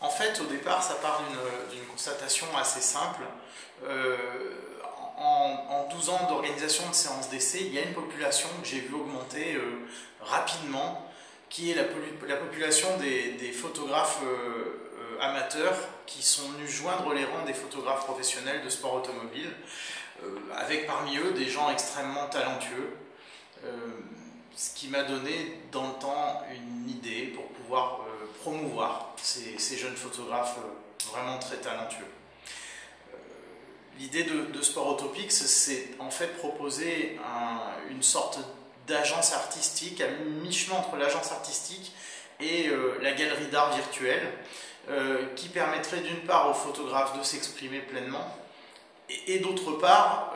En fait, au départ, ça part d'une constatation assez simple. En 12 ans d'organisation de séances d'essai, il y a une population que j'ai vu augmenter rapidement, qui est la population des photographes amateurs qui sont venus joindre les rangs des photographes professionnels de sport automobile, avec parmi eux des gens extrêmement talentueux, ce qui m'a donné dans le temps une idée pour pouvoir promouvoir ces jeunes photographes vraiment très talentueux. L'idée de Sport Autopix, c'est en fait proposer une sorte d'agence artistique, à mi-chemin entre l'agence artistique et la galerie d'art virtuelle, qui permettrait d'une part aux photographes de s'exprimer pleinement et d'autre part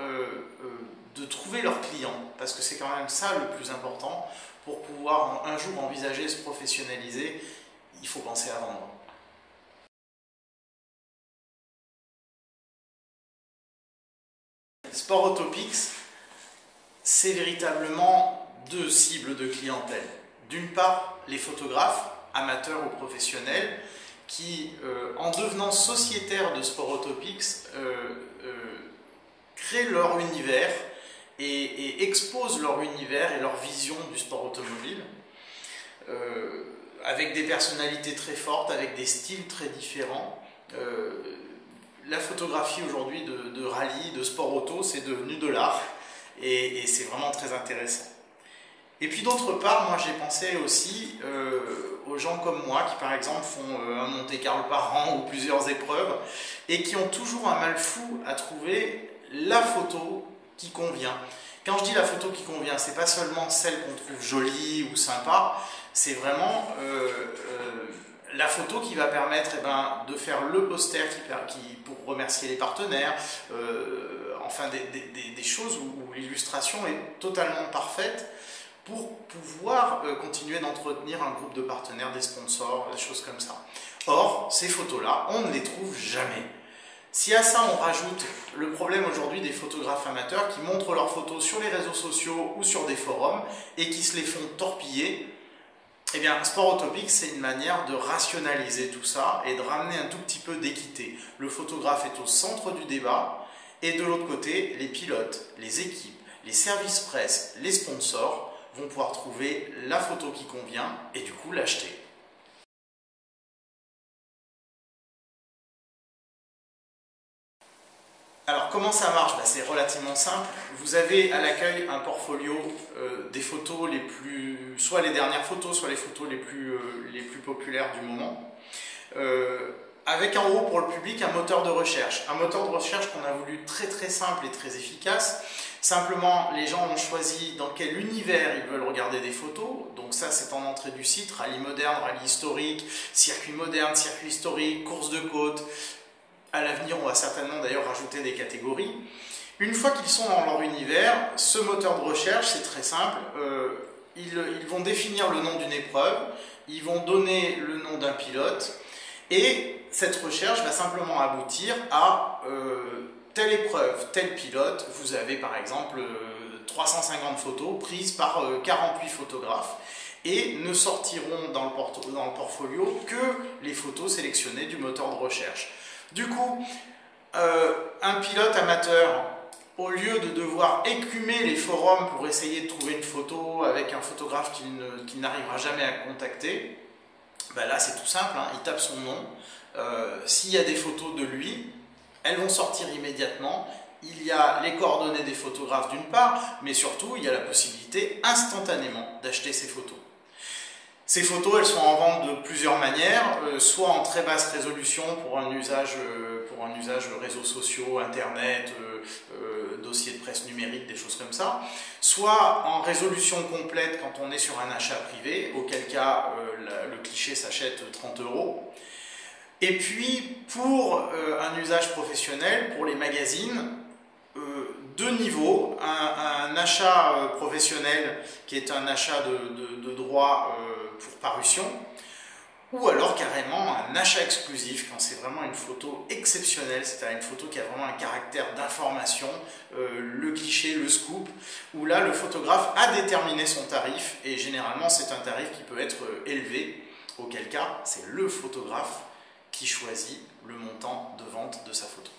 de trouver leurs clients, parce que c'est quand même ça le plus important. Pour pouvoir un jour envisager se professionnaliser, il faut penser à vendre. Sport Autopix, c'est véritablement deux cibles de clientèle. D'une part, les photographes, amateurs ou professionnels, qui, en devenant sociétaires de Sport Autopix, créent leur univers et exposent leur univers et leur vision du sport automobile, avec des personnalités très fortes, avec des styles très différents. La photographie aujourd'hui de rallye, de sport auto, c'est devenu de l'art et c'est vraiment très intéressant. Et puis d'autre part, moi j'ai pensé aussi aux gens comme moi qui par exemple font un Monte-Carlo par an ou plusieurs épreuves et qui ont toujours un mal fou à trouver la photo qui convient. Quand je dis la photo qui convient, c'est pas seulement celle qu'on trouve jolie ou sympa, c'est vraiment la photo qui va permettre de faire le poster pour remercier les partenaires, enfin des choses où l'illustration est totalement parfaite pour pouvoir continuer d'entretenir un groupe de partenaires, des sponsors, des choses comme ça. Or, ces photos-là, on ne les trouve jamais. Si à ça on rajoute le problème aujourd'hui des photographes amateurs qui montrent leurs photos sur les réseaux sociaux ou sur des forums et qui se les font torpiller, eh bien, Sport Autopix, c'est une manière de rationaliser tout ça et de ramener un tout petit peu d'équité. Le photographe est au centre du débat et de l'autre côté, les pilotes, les équipes, les services presse, les sponsors vont pouvoir trouver la photo qui convient et du coup l'acheter. Alors comment ça marche? C'est relativement simple. Vous avez à l'accueil un portfolio des photos soit les dernières photos, soit les photos les plus populaires du moment. Avec en haut pour le public un moteur de recherche. Un moteur de recherche qu'on a voulu très simple et très efficace. Simplement, les gens ont choisi dans quel univers ils veulent regarder des photos. Donc ça, c'est en entrée du site. Rallye moderne, rallye historique, circuit moderne, circuit historique, course de côte. À l'avenir, on va certainement d'ailleurs rajouter des catégories. Une fois qu'ils sont dans leur univers, ce moteur de recherche, c'est très simple. Ils vont définir le nom d'une épreuve, ils vont donner le nom d'un pilote, et cette recherche va simplement aboutir à telle épreuve, tel pilote. Vous avez par exemple 350 photos prises par 48 photographes et ne sortiront dans le portfolio que les photos sélectionnées du moteur de recherche. Du coup, un pilote amateur, au lieu de devoir écumer les forums pour essayer de trouver une photo avec un photographe qu'il n'arrivera jamais à contacter, là c'est tout simple, hein, il tape son nom. S'il y a des photos de lui, elles vont sortir immédiatement. Il y a les coordonnées des photographes d'une part, mais surtout il y a la possibilité instantanément d'acheter ces photos. Ces photos, elles sont en vente de plusieurs manières, soit en très basse résolution pour un usage réseaux sociaux, internet, dossier de presse numérique, des choses comme ça, soit en résolution complète quand on est sur un achat privé, auquel cas le cliché s'achète 30 €. Et puis pour un usage professionnel, pour les magazines, deux niveaux, un achat professionnel qui est un achat de droit pour parution, ou alors carrément un achat exclusif quand c'est vraiment une photo exceptionnelle, c'est-à-dire une photo qui a vraiment un caractère d'information, le cliché, le scoop, où là le photographe a déterminé son tarif et généralement c'est un tarif qui peut être élevé, auquel cas c'est le photographe qui choisit le montant de vente de sa photo.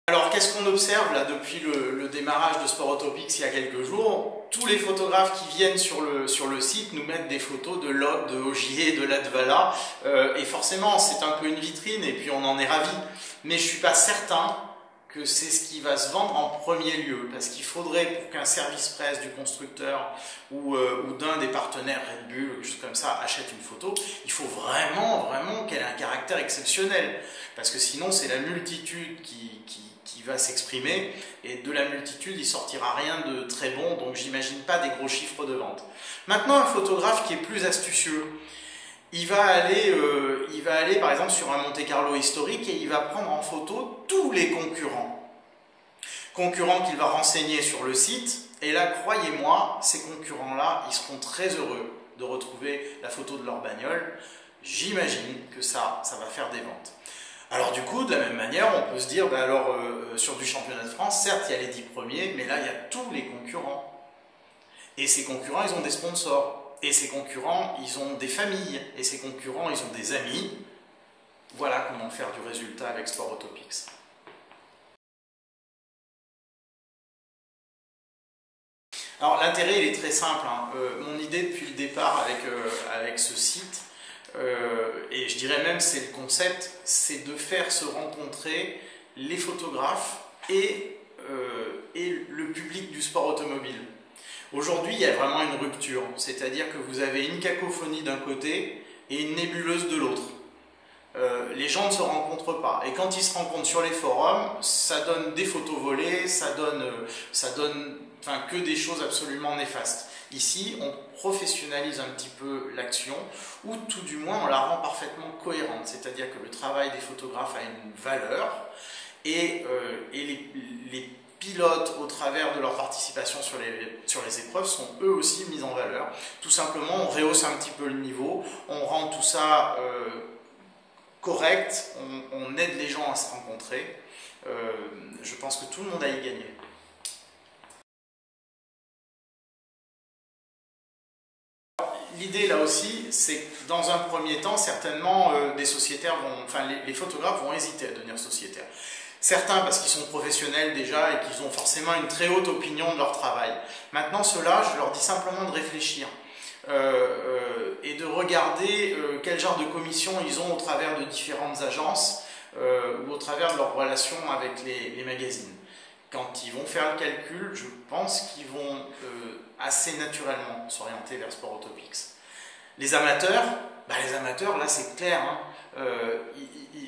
Alors, qu'est-ce qu'on observe là depuis le démarrage de Sportopics il y a quelques jours? Tous les photographes qui viennent sur le site nous mettent des photos de l'Aude, de Ogier, de Latvala, et forcément c'est un peu une vitrine et puis on en est ravis. Mais je ne suis pas certain que c'est ce qui va se vendre en premier lieu, parce qu'il faudrait, pour qu'un service presse du constructeur ou d'un des partenaires Red Bull ou quelque chose comme ça achète une photo, il faut vraiment qu'elle ait un caractère exceptionnel, parce que sinon c'est la multitude qui va s'exprimer, et de la multitude il sortira rien de très bon, donc j'imagine pas des gros chiffres de vente. Maintenant, un photographe qui est plus astucieux, il va aller par exemple sur un Monte Carlo historique et il va prendre en photo tous les concurrents qu'il va renseigner sur le site, et là, croyez-moi, ces concurrents-là, ils seront très heureux de retrouver la photo de leur bagnole. J'imagine que ça va faire des ventes. Alors du coup, de la même manière, on peut se dire, sur du championnat de France, certes, il y a les 10 premiers, mais là, il y a tous les concurrents. Et ces concurrents, ils ont des sponsors. Et ces concurrents, ils ont des familles. Et ces concurrents, ils ont des amis. Voilà comment faire du résultat avec Sportopics. Alors l'intérêt, il est très simple. Mon idée depuis le départ avec ce site, et je dirais même c'est le concept, c'est de faire se rencontrer les photographes et le public du sport automobile. Aujourd'hui, il y a vraiment une rupture, c'est-à-dire que vous avez une cacophonie d'un côté et une nébuleuse de l'autre. Les gens ne se rencontrent pas, et quand ils se rencontrent sur les forums, ça donne des photos volées, ça donne que des choses absolument néfastes. Ici, on professionnalise un petit peu l'action, ou tout du moins on la rend parfaitement cohérente, c'est-à-dire que le travail des photographes a une valeur, et les pilotes, au travers de leur participation sur les épreuves, sont eux aussi mis en valeur. Tout simplement, on rehausse un petit peu le niveau, on rend tout ça correct, on aide les gens à se rencontrer. Je pense que tout le monde a y gagné. L'idée là aussi, c'est que dans un premier temps, certainement, des sociétaires les photographes vont hésiter à devenir sociétaires. Certains parce qu'ils sont professionnels déjà et qu'ils ont forcément une très haute opinion de leur travail. Maintenant, ceux-là, je leur dis simplement de réfléchir et de regarder quel genre de commission ils ont au travers de différentes agences ou au travers de leurs relations avec les magazines. Quand ils vont faire le calcul, je pense qu'ils vont assez naturellement s'orienter vers Sportopics. Les amateurs, là c'est clair,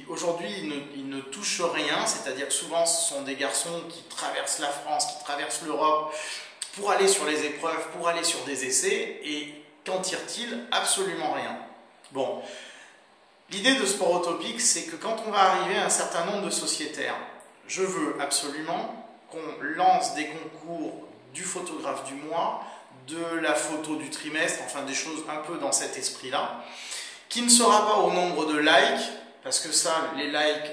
aujourd'hui ils ne touchent rien, c'est-à-dire que souvent ce sont des garçons qui traversent la France, qui traversent l'Europe pour aller sur les épreuves, pour aller sur des essais, et qu'en tirent-ils? Absolument rien. Bon, l'idée de Sportopics, c'est que quand on va arriver à un certain nombre de sociétaires, je veux absolument qu'on lance des concours du photographe du mois, de la photo du trimestre, enfin des choses un peu dans cet esprit-là, qui ne sera pas au nombre de likes, parce que ça, les likes,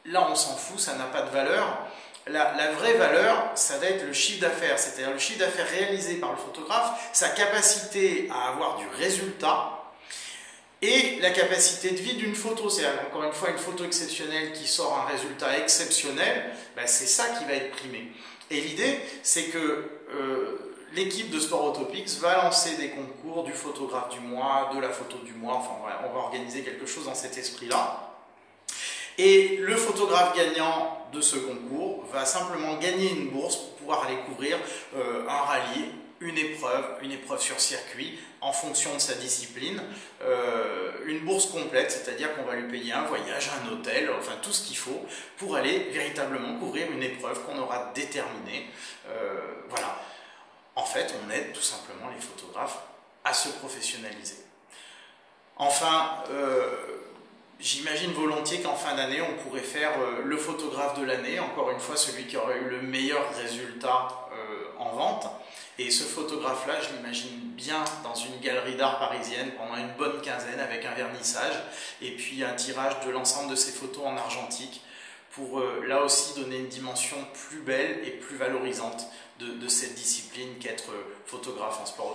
là on s'en fout, ça n'a pas de valeur. La vraie valeur, ça va être le chiffre d'affaires, c'est-à-dire le chiffre d'affaires réalisé par le photographe, sa capacité à avoir du résultat, et la capacité de vie d'une photo, c'est-à-dire encore une fois une photo exceptionnelle qui sort un résultat exceptionnel, c'est ça qui va être primé. Et l'idée, c'est que l'équipe de Sportopics va lancer des concours du photographe du mois, de la photo du mois, enfin voilà, on va organiser quelque chose dans cet esprit-là. Et le photographe gagnant de ce concours va simplement gagner une bourse pour pouvoir aller couvrir un rallye, une épreuve sur circuit, en fonction de sa discipline, une bourse complète, c'est-à-dire qu'on va lui payer un voyage, un hôtel, enfin tout ce qu'il faut pour aller véritablement couvrir une épreuve qu'on aura déterminée. Voilà. En fait, on aide tout simplement les photographes à se professionnaliser. Enfin, j'imagine volontiers qu'en fin d'année, on pourrait faire le photographe de l'année, encore une fois celui qui aurait eu le meilleur résultat en vente. Et ce photographe-là, je l'imagine bien dans une galerie d'art parisienne pendant une bonne quinzaine avec un vernissage et puis un tirage de l'ensemble de ses photos en argentique pour là aussi donner une dimension plus belle et plus valorisante de cette discipline qu'être photographe en sport.